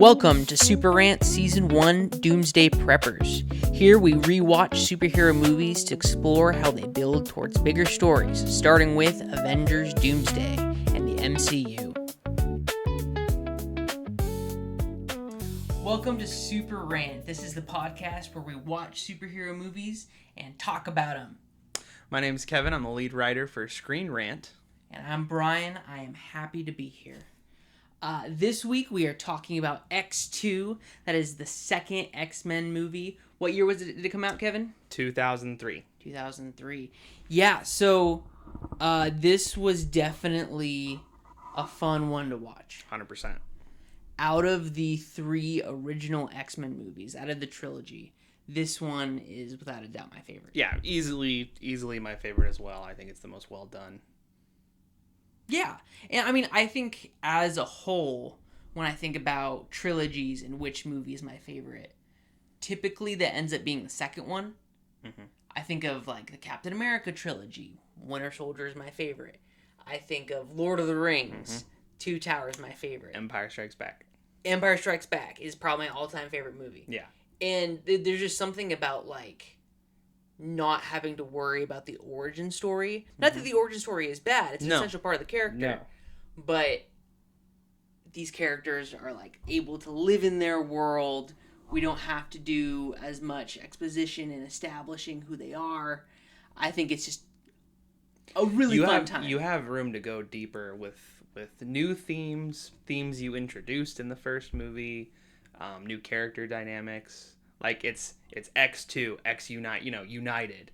Welcome to Super Rant Season 1 Doomsday Preppers. Here we rewatch superhero movies to explore how they build towards bigger stories, starting with Avengers Doomsday and the MCU. Welcome to Super Rant. This is the podcast where we watch superhero movies and talk about them. My name is Kevin. I'm the lead writer for Screen Rant. And I'm Brian. I am happy to be here. This week we are talking about X-2. That is the second X-Men movie. What year was it? Did it come out, Kevin? 2003. 2003. Yeah, so this was definitely a fun one to watch. 100%. Out of the three original X-Men movies, out of the trilogy, this one is without a doubt my favorite. Yeah, easily my favorite as well. I think it's the most well done. Yeah, and I mean, I think as a whole, when I think about trilogies and which movie is my favorite, typically that ends up being the second one. Mm-hmm. I think of like the Captain America trilogy. Winter Soldier is my favorite. I think of Lord of the Rings. Mm-hmm. Two Towers, my favorite. Empire Strikes Back. Empire Strikes Back is probably my all-time favorite movie. Yeah. And there's just something about like not having to worry about the origin story. Not that the origin story is bad. It's an essential part of the character. No. But these characters are like able to live in their world. We don't have to do as much exposition in establishing who they are. I think it's just a really fun time. You have room to go deeper with new themes you introduced in the first movie, new character dynamics. Like it's X2, United.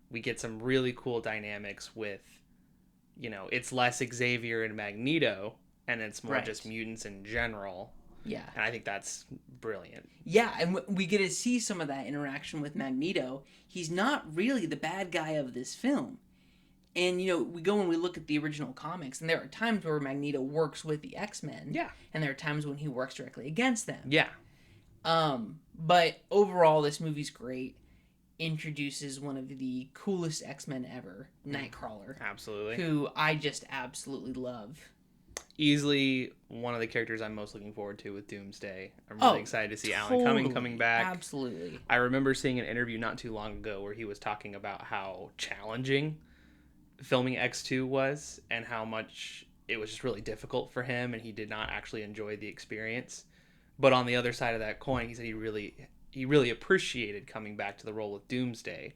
We get some really cool dynamics with, it's less Xavier and Magneto, and it's more just mutants in general. Yeah. And I think that's brilliant. Yeah, and we get to see some of that interaction with Magneto. He's not really the bad guy of this film. And, we go and we look at the original comics, and there are times where Magneto works with the X-Men. Yeah. And there are times when he works directly against them. Yeah. But overall, this movie's great. Introduces one of the coolest X-Men ever, Nightcrawler. Absolutely. Who I just absolutely love. Easily one of the characters I'm most looking forward to with Doomsday. I'm really excited to see Alan Cumming coming back. Absolutely. I remember seeing an interview not too long ago where he was talking about how challenging filming X2 was and how much it was just really difficult for him and he did not actually enjoy the experience. But on the other side of that coin, he said he really appreciated coming back to the role of Doomsday.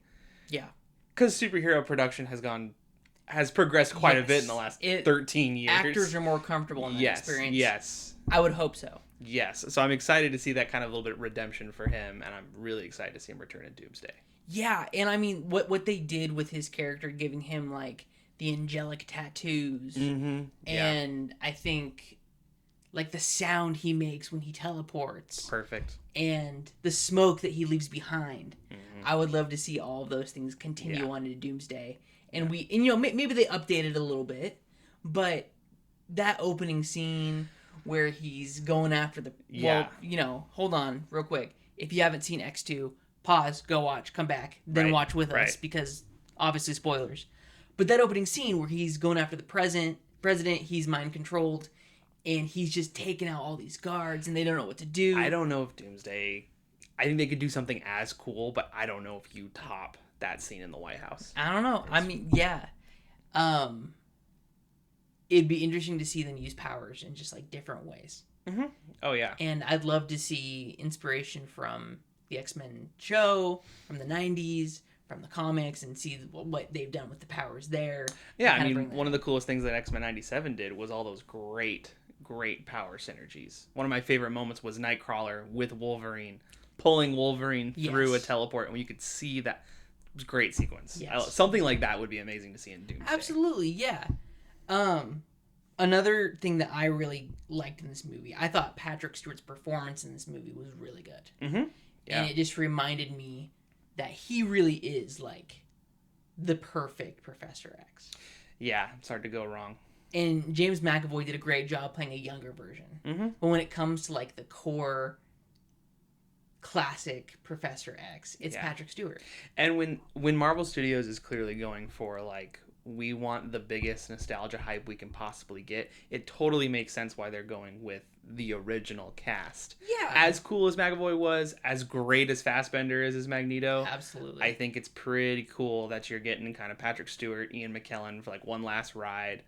Yeah. Because superhero production has progressed quite a bit in the last 13 years. Actors are more comfortable in that experience. Yes. I would hope so. Yes. So I'm excited to see that kind of little bit of redemption for him, and I'm really excited to see him return in Doomsday. Yeah, and I mean, what they did with his character, giving him, like, the angelic tattoos, and I think, like, the sound he makes when he teleports. Perfect. And the smoke that he leaves behind. Mm-hmm. I would love to see all of those things continue on into Doomsday. And maybe they updated it a little bit, but that opening scene where he's going after the... Yeah. Well, hold on real quick. If you haven't seen X2... Pause, go watch, come back, then watch with us, because obviously spoilers. But that opening scene where he's going after the president, he's mind-controlled, and he's just taking out all these guards, and they don't know what to do. I don't know if Doomsday... I think they could do something as cool, but I don't know if you top that scene in the White House. I don't know. I mean, yeah. It'd be interesting to see them use powers in just, like, different ways. Mm-hmm. Oh, yeah. And I'd love to see inspiration from the X-Men show from the 90s, from the comics, and see what they've done with the powers there. Yeah, I mean, one of the coolest things that X-Men 97 did was all those great power synergies. One of my favorite moments was Nightcrawler with Wolverine, pulling Wolverine through a teleport, and you could see that. It was a great sequence. Yes. Something like that would be amazing to see in Doomsday. Absolutely, yeah. Another thing that I really liked in this movie, I thought Patrick Stewart's performance in this movie was really good. Mm-hmm. Yeah. And it just reminded me that he really is, like, the perfect Professor X. Yeah, it's hard to go wrong. And James McAvoy did a great job playing a younger version. Mm-hmm. But when it comes to, like, the core classic Professor X, it's Patrick Stewart. And when Marvel Studios is clearly going for, like, we want the biggest nostalgia hype we can possibly get, it totally makes sense why they're going with the original cast. Yeah. As cool as McAvoy was, as great as Fassbender is as Magneto, Absolutely. I think it's pretty cool that you're getting kind of Patrick Stewart, Ian McKellen for like one last ride,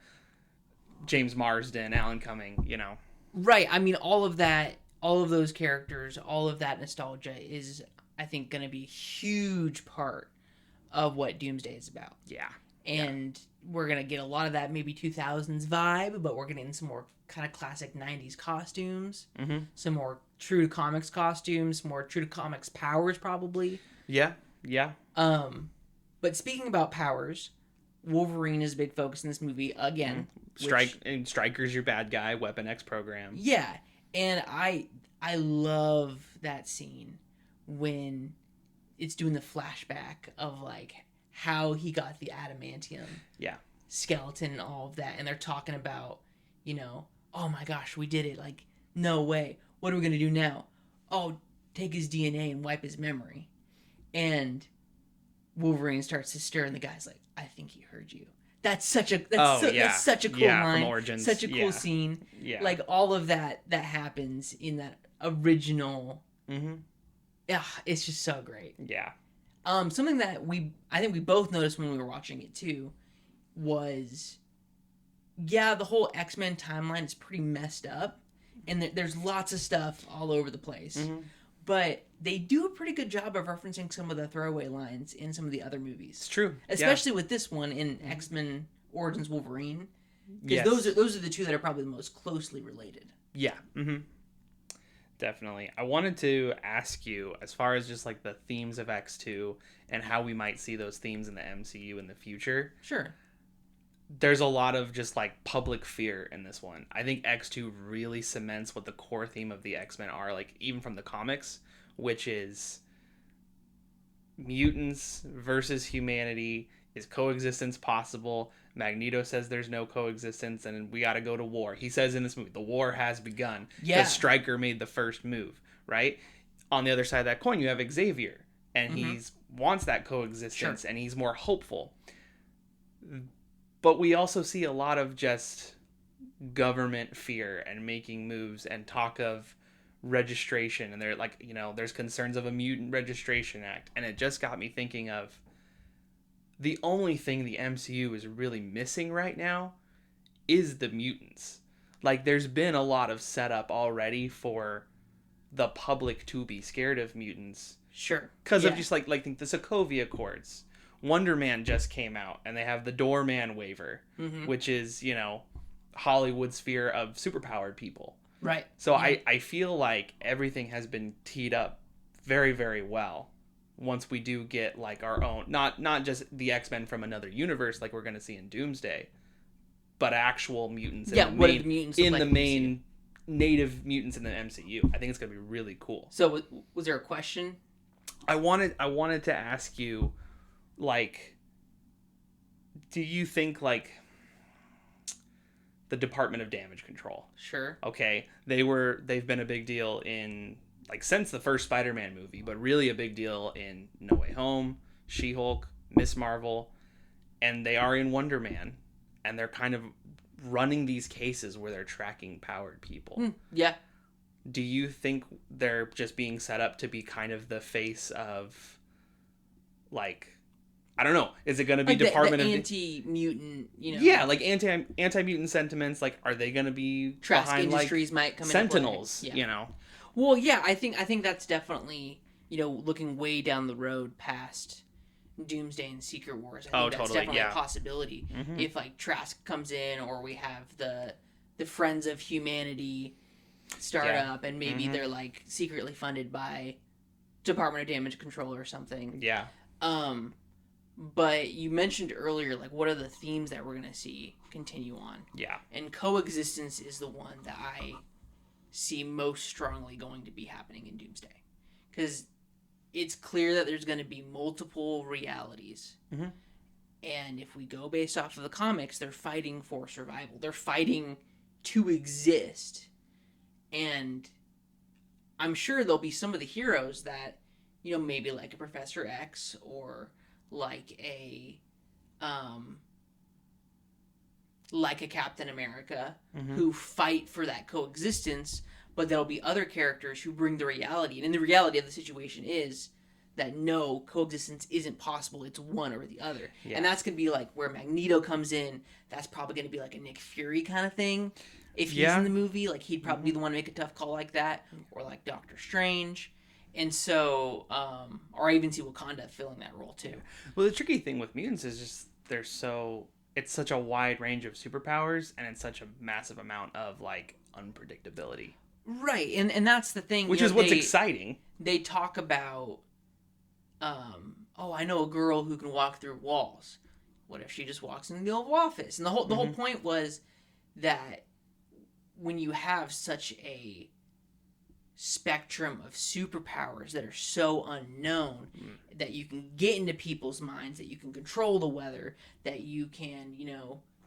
James Marsden, Alan Cumming, you know. Right. I mean, all of that, all of those characters, all of that nostalgia is, I think, going to be a huge part of what Doomsday is about. Yeah. And we're going to get a lot of that maybe 2000s vibe, but we're getting some more kind of classic 90s costumes, some more true to comics costumes, more true to comics powers probably. Yeah. But speaking about powers, Wolverine is a big focus in this movie again. And Stryker's your bad guy, Weapon X program. Yeah. And I love that scene when it's doing the flashback of like how he got the adamantium skeleton and all of that, and they're talking about, you know, oh my gosh, we did it, like, no way, what are we gonna do now? Oh, take his DNA and wipe his memory. And Wolverine starts to stir, and the guy's like, I think he heard you. That's such a that's such a cool line, from Origins. such a cool scene. Like all of that happens in that original. Yeah, it's just so great. Yeah. Something that I think we both noticed when we were watching it too was, the whole X-Men timeline is pretty messed up, and there's lots of stuff all over the place. But they do a pretty good job of referencing some of the throwaway lines in some of the other movies. It's true, especially with this one in X-Men Origins Wolverine, because those are the two that are probably the most closely related. Yeah. Definitely. I wanted to ask you, as far as just like the themes of X2 and how we might see those themes in the MCU in the future. Sure. There's a lot of just like public fear in this one. I think X2 really cements what the core theme of the X-Men are, like even from the comics, which is mutants versus humanity. Is coexistence possible? Magneto says there's no coexistence and we got to go to war. He says in this movie, the war has begun. Because Stryker made the first move, right? On the other side of that coin, you have Xavier, and he wants that coexistence, and he's more hopeful. But we also see a lot of just government fear and making moves and talk of registration. And they're like, you know, there's concerns of a Mutant Registration Act. And it just got me thinking of the only thing the MCU is really missing right now is the mutants. Like, there's been a lot of setup already for the public to be scared of mutants. Sure. Because of just like the Sokovia Accords. Wonder Man just came out, and they have the Doorman waiver, which is, you know, Hollywood's fear of superpowered people. Right. So I feel like everything has been teed up very, very well once we do get like our own, not just the X-Men from another universe like we're going to see in Doomsday, but actual mutants in the main native mutants in the MCU. I think it's going to be really cool. So was there a question? I wanted to ask you, like, do you think like the Department of Damage Control? Sure. Okay, they've been a big deal in like since the first Spider-Man movie, but really a big deal in No Way Home, She-Hulk, Miss Marvel, and they are in Wonder Man, and they're kind of running these cases where they're tracking powered people. Yeah. Do you think they're just being set up to be kind of the face of, like, I don't know, is it going to be like Department the of anti-mutant, you know? Yeah, like anti-mutant sentiments. Like, are they going to be Trask behind Industries like might come Sentinels? Yeah. You know. Well, yeah, I think that's definitely, you know, looking way down the road past Doomsday and Secret Wars. I think that's definitely a possibility. If like Trask comes in, or we have the Friends of Humanity start up, and maybe they're like secretly funded by Department of Damage Control or something. Yeah. But you mentioned earlier, like, what are the themes that we're gonna see continue on? Yeah. And coexistence is the one that I see most strongly going to be happening in Doomsday, because it's clear that there's going to be multiple realities, and if we go based off of the comics, they're fighting for survival. They're fighting to exist, and I'm sure there'll be some of the heroes that, you know, maybe like a Professor X or like a like a Captain America, Mm-hmm. who fight for that coexistence, but there'll be other characters who bring the reality. And the reality of the situation is that no, coexistence isn't possible. It's one or the other. Yeah. And that's going to be like where Magneto comes in. That's probably going to be like a Nick Fury kind of thing. If he's in the movie, like he'd probably be the one to make a tough call like that. Or like Doctor Strange. And so, or I even see Wakanda filling that role too. Well, the tricky thing with mutants is just it's such a wide range of superpowers, and it's such a massive amount of like unpredictability. Right, and that's the thing. Which is what's exciting. They talk about, I know a girl who can walk through walls. What if she just walks into the Oval Office? And the whole point was that when you have such a spectrum of superpowers that are so unknown, that you can get into people's minds, that you can control the weather, that you can,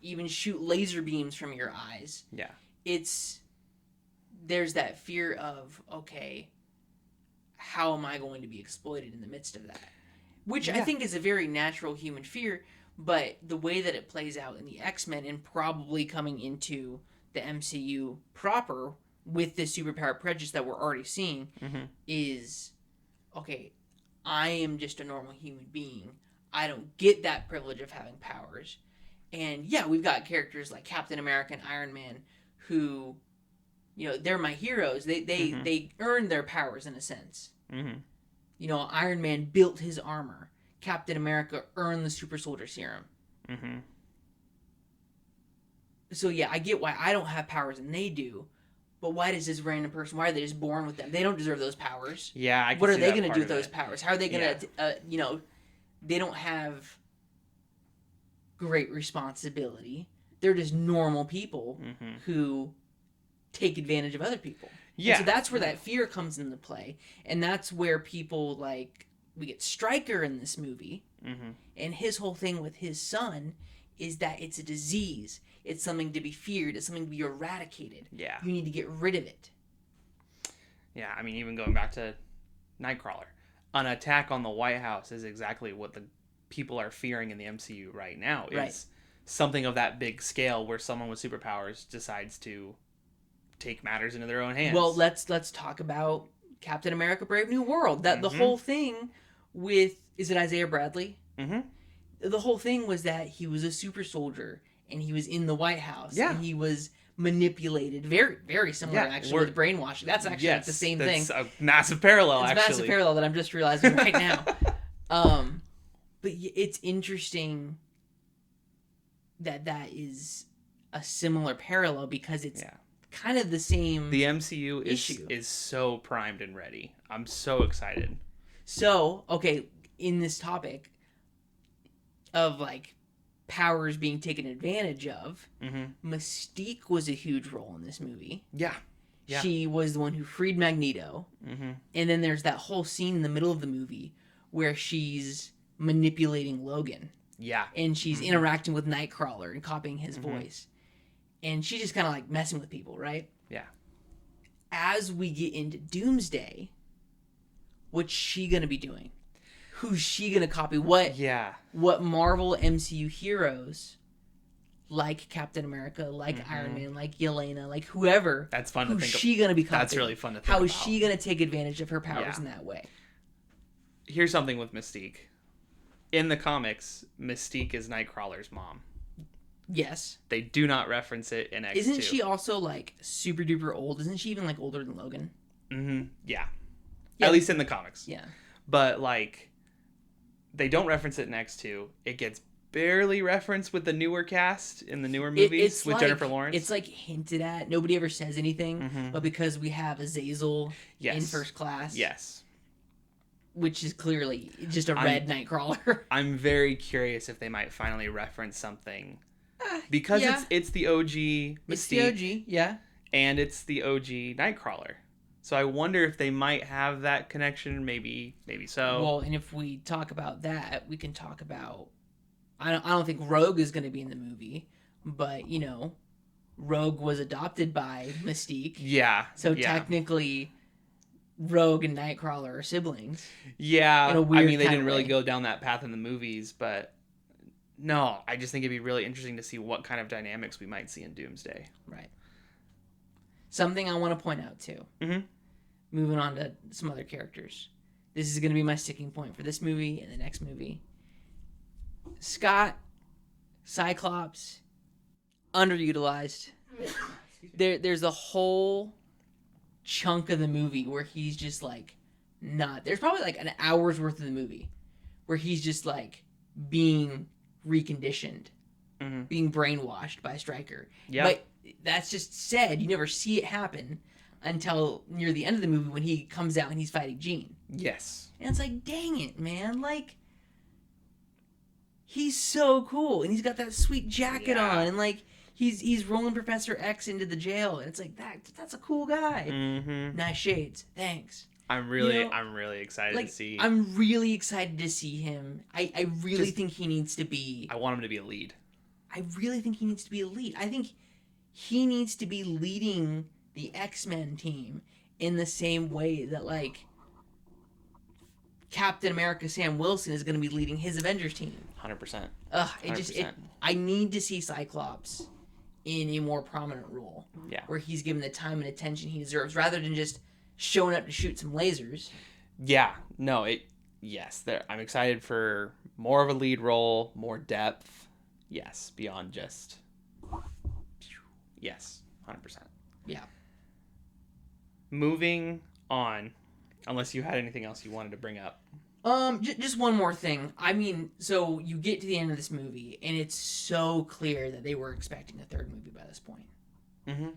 even shoot laser beams from your eyes. Yeah. There's that fear of, okay, how am I going to be exploited in the midst of that? Which I think is a very natural human fear, but the way that it plays out in the X-Men and probably coming into the MCU proper with this superpower prejudice that we're already seeing is, okay, I am just a normal human being. I don't get that privilege of having powers. And yeah, we've got characters like Captain America and Iron Man who, they're my heroes. They earned their powers in a sense. Mm-hmm. Iron Man built his armor. Captain America earned the super soldier serum. Mm-hmm. So yeah, I get why I don't have powers and they do. But why does this random person, why are they just born with them? They don't deserve those powers. Yeah, what are they going to do with those powers? How are they going to, they don't have great responsibility. They're just normal people who take advantage of other people. Yeah. And so that's where that fear comes into play. And that's where people, we get Stryker in this movie. Mm-hmm. And his whole thing with his son is that it's a disease. It's something to be feared. It's something to be eradicated. Yeah. You need to get rid of it. Yeah, I mean, even going back to Nightcrawler. An attack on the White House is exactly what the people are fearing in the MCU right now. Is something of that big scale where someone with superpowers decides to take matters into their own hands. Well, let's talk about Captain America Brave New World. That the whole thing with, is it Isaiah Bradley? Mm-hmm. The whole thing was that he was a super soldier. And he was in the White House. Yeah. And he was manipulated. Very, very similar, actually, with brainwashing. That's actually the same thing. It's a massive parallel, actually. It's a massive parallel that I'm just realizing right now. But it's interesting that is a similar parallel because it's kind of the same The MCU is so primed and ready. I'm so excited. So, okay, in this topic of, powers being taken advantage of, Mystique was a huge role in this movie. Yeah. She was the one who freed Magneto. And then there's that whole scene in the middle of the movie where she's manipulating Logan. Yeah. And she's interacting with Nightcrawler and copying his voice. And she's just kind of messing with people, right? Yeah. As we get into Doomsday, what's she going to be doing? Who's she gonna copy? What Marvel MCU heroes, like Captain America, like Iron Man, like Yelena, like whoever. That's fun to think of. Who's she gonna be copying? That's really fun to think How about. is she gonna take advantage of her powers in that way? Here's something with Mystique. In the comics, Mystique is Nightcrawler's mom. Yes. They do not reference it in X2. Isn't she also super duper old? Isn't she even older than Logan? Mm-hmm. Yeah. At least in the comics. Yeah. But they don't reference it in X2. It gets barely referenced with the newer cast in the newer movies with Jennifer Lawrence. It's hinted at. Nobody ever says anything, but because we have Azazel in First Class. Yes. Which is clearly just a red Nightcrawler. I'm very curious if they might finally reference something. Because it's the OG Mystique. It's the OG, yeah. And it's the OG Nightcrawler. So I wonder if they might have that connection, maybe so. Well, and if we talk about that, we can talk about... I don't think Rogue is going to be in the movie, but, Rogue was adopted by Mystique. Yeah. So technically, Rogue and Nightcrawler are siblings. Yeah. In a weird they didn't really go down that path in the movies, but no, I just think it'd be really interesting to see what kind of dynamics we might see in Doomsday. Right. Something I want to point out too. Mm-hmm. Moving on to some other characters. This is going to be my sticking point for this movie and the next movie. Scott, Cyclops, underutilized. There's a whole chunk of the movie where he's just like not. There's probably like an hour's worth of the movie where he's just like being reconditioned, being brainwashed by Stryker. Yeah. But that's just said. You never see it happen until near the end of the movie when he comes out and he's fighting Jean. Yes. And it's like, dang it, man. Like, he's so cool. And he's got that sweet jacket on. And, like, he's rolling Professor X into the jail. And it's like, that's a cool guy. Mm-hmm. Nice shades. Thanks. I'm really excited to see. I'm really excited to see him. I really think he needs to be... I want him to be a lead. I really think he needs to be a lead. I think he needs to be leading the X-Men team in the same way that, like, Captain America Sam Wilson is going to be leading his Avengers team. 100%. I need to see Cyclops in a more prominent role. Yeah. Where he's given the time and attention he deserves rather than just showing up to shoot some lasers. Yeah. No, I'm excited for more of a lead role, more depth. Yes, beyond just... Yes, 100%. Yeah. Moving on, unless you had anything else you wanted to bring up. Just one more thing. I mean, so you get to the end of this movie, and it's so clear that they were expecting a third movie by this point. Mm-hmm.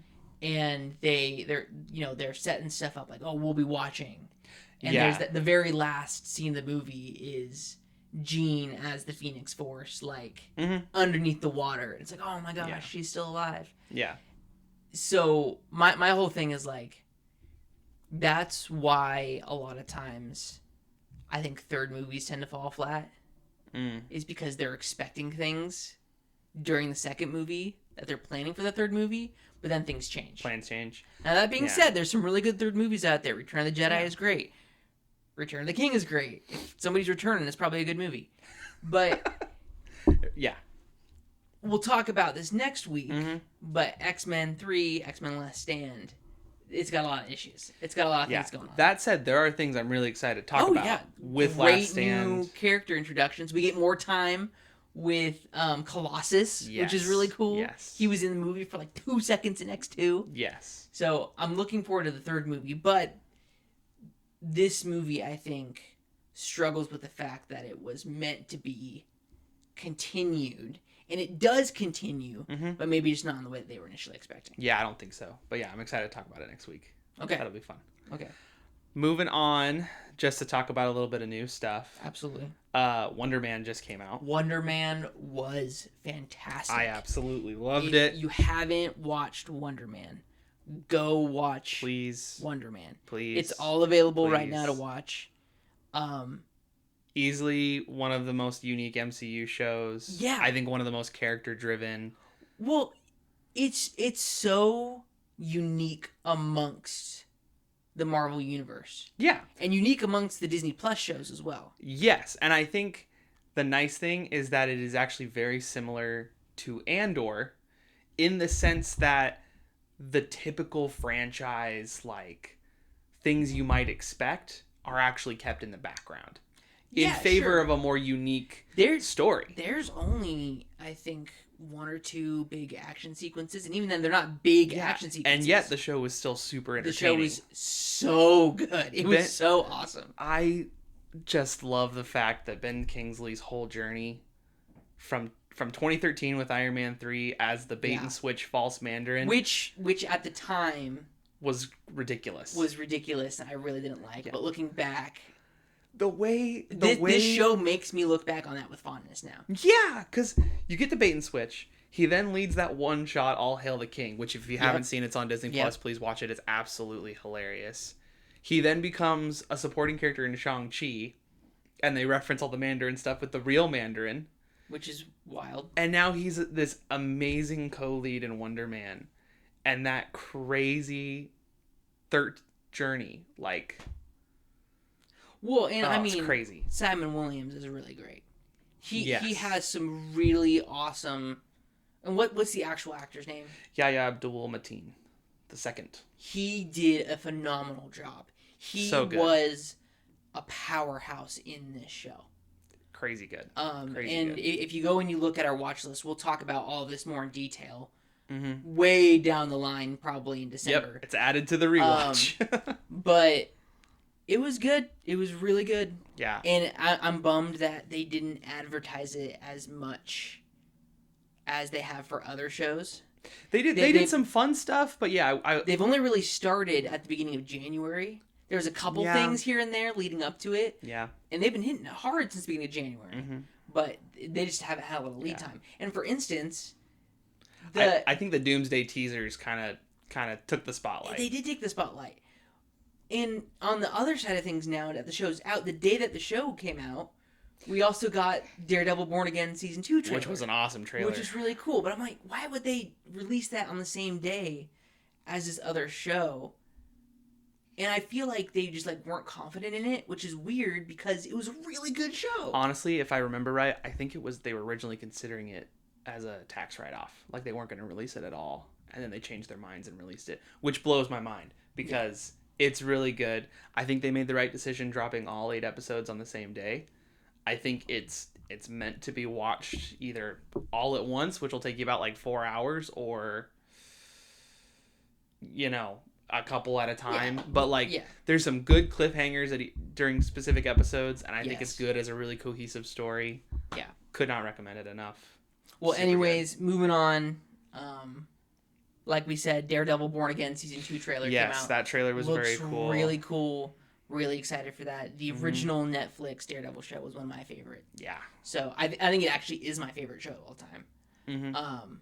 And they're setting stuff up like, oh, we'll be watching. And there's the very last scene of the movie is Jean as the Phoenix Force, like, underneath the water. And it's like, oh my gosh, she's still alive. Yeah. So my whole thing is like, that's why a lot of times I think third movies tend to fall flat. Is because they're expecting things during the second movie that they're planning for the third movie, but then things change. Plans change. Now that being said, there's some really good third movies out there. Return of the Jedi is great. Return of the King is great. If somebody's returning, it's probably a good movie. But yeah. We'll talk about this next week, but X-Men 3, X-Men Last Stand, it's got a lot of issues. It's got a lot of things going on. That said, there are things I'm really excited to talk about with Last Stand. Great new character introductions. We get more time with Colossus, which is really cool. Yes. He was in the movie for like 2 seconds in X-2. Yes. So I'm looking forward to the third movie, but this movie, I think, struggles with the fact that it was meant to be continued. And it does continue, but maybe just not in the way that they were initially expecting. Yeah, I don't think so. But yeah, I'm excited to talk about it next week. Okay. That'll be fun. Okay. Moving on, just to talk about a little bit of new stuff. Absolutely. Wonder Man just came out. Wonder Man was fantastic. I absolutely loved it. If you haven't watched Wonder Man, go watch Wonder Man. Please. It's all available right now to watch. Easily one of the most unique MCU shows. Yeah. I think one of the most character driven. Well, it's so unique amongst the Marvel universe. Yeah. And unique amongst the Disney Plus shows as well. Yes, and I think the nice thing is that it is actually very similar to Andor in the sense that the typical franchise, like, things you might expect are actually kept in the background. In favor of a more unique story. There's only, I think, 1 or 2 big action sequences, and even then they're not big action sequences. And yet the show was still super entertaining. The show was so good. It was so awesome. I just love the fact that Ben Kingsley's whole journey from 2013 with Iron Man 3 as the bait and switch false Mandarin, which at the time was ridiculous. And I really didn't like. But looking back, this show makes me look back on that with fondness now. Yeah, because you get the bait and switch. He then leads that one shot, All Hail the King, which if you haven't seen, it's on Disney Plus. Please watch it. It's absolutely hilarious. He then becomes a supporting character in Shang-Chi, and they reference all the Mandarin stuff with the real Mandarin. Which is wild. And now he's this amazing co-lead in Wonder Man. And that crazy third journey, like... Well, and I mean, it's crazy. Simon Williams is really great. He has some really awesome. And what's the actual actor's name? Yahya Abdul-Mateen II. He did a phenomenal job. He So good. was a powerhouse in this show. Crazy good. And good. if you go and you look at our watch list, we'll talk about all of this more in detail. Mm-hmm. Way down the line, probably in December. Yep, it's added to the rewatch. But it was good. It was really good. Yeah. And I'm bummed that they didn't advertise it as much as they have for other shows. They did some fun stuff, but yeah, they've only really started at the beginning of January. There was a couple things here and there leading up to it. Yeah. And they've been hitting it hard since the beginning of January. Mm-hmm. But they just haven't had a little lead time. And for instance, I think the Doomsday teasers kind of took the spotlight. They did take the spotlight. And on the other side of things now that the show's out, the day that the show came out, we also got Daredevil Born Again Season 2 trailer. Which was an awesome trailer. Which is really cool. But I'm like, why would they release that on the same day as this other show? And I feel like they just weren't confident in it, which is weird because it was a really good show. Honestly, if I remember right, I think they were originally considering it as a tax write-off. Like they weren't going to release it at all. And then they changed their minds and released it, which blows my mind because it's really good. I think they made the right decision dropping all 8 episodes on the same day. I think it's meant to be watched either all at once, which will take you about 4 hours, or a couple at a time. Yeah. But there's some good cliffhangers during specific episodes, and I think it's good as a really cohesive story. Yeah, could not recommend it enough. Well, anyways, moving on. Like we said, Daredevil Born Again Season 2 trailer came out. Yes, that trailer was very cool. Really cool. Really excited for that. The original Netflix Daredevil show was one of my favorite. Yeah. So I think it actually is my favorite show of all time. Mm-hmm.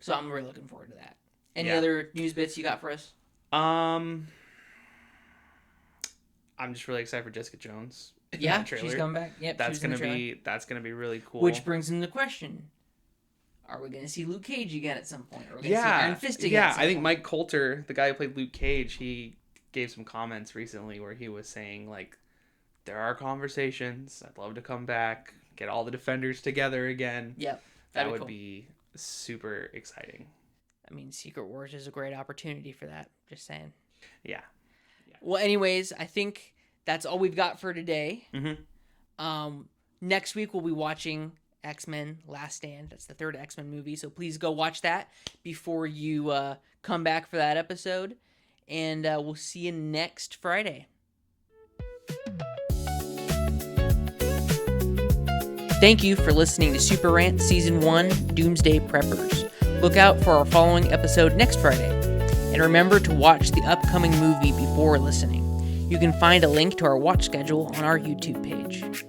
So I'm really looking forward to that. Any other news bits you got for us? I'm just really excited for Jessica Jones. Yeah, she's coming back. Yep, that's gonna be really cool. Which brings into the question: are we going to see Luke Cage again at some point? Are we going to see Iron Fist again? Yeah, I think Mike Coulter, the guy who played Luke Cage, he gave some comments recently where he was saying there are conversations. I'd love to come back, get all the Defenders together again. Yep, that would be super exciting. I mean, Secret Wars is a great opportunity for that. Just saying. Yeah. Well, anyways, I think that's all we've got for today. Mm-hmm. Next week we'll be watching X-Men Last Stand. That's the 3rd X-Men movie, so please go watch that before you come back for that episode. And we'll see you next Friday. Thank you for listening to Super Rant Season 1 Doomsday Preppers. Look out for our following episode next Friday. And remember to watch the upcoming movie before listening. You can find a link to our watch schedule on our YouTube page.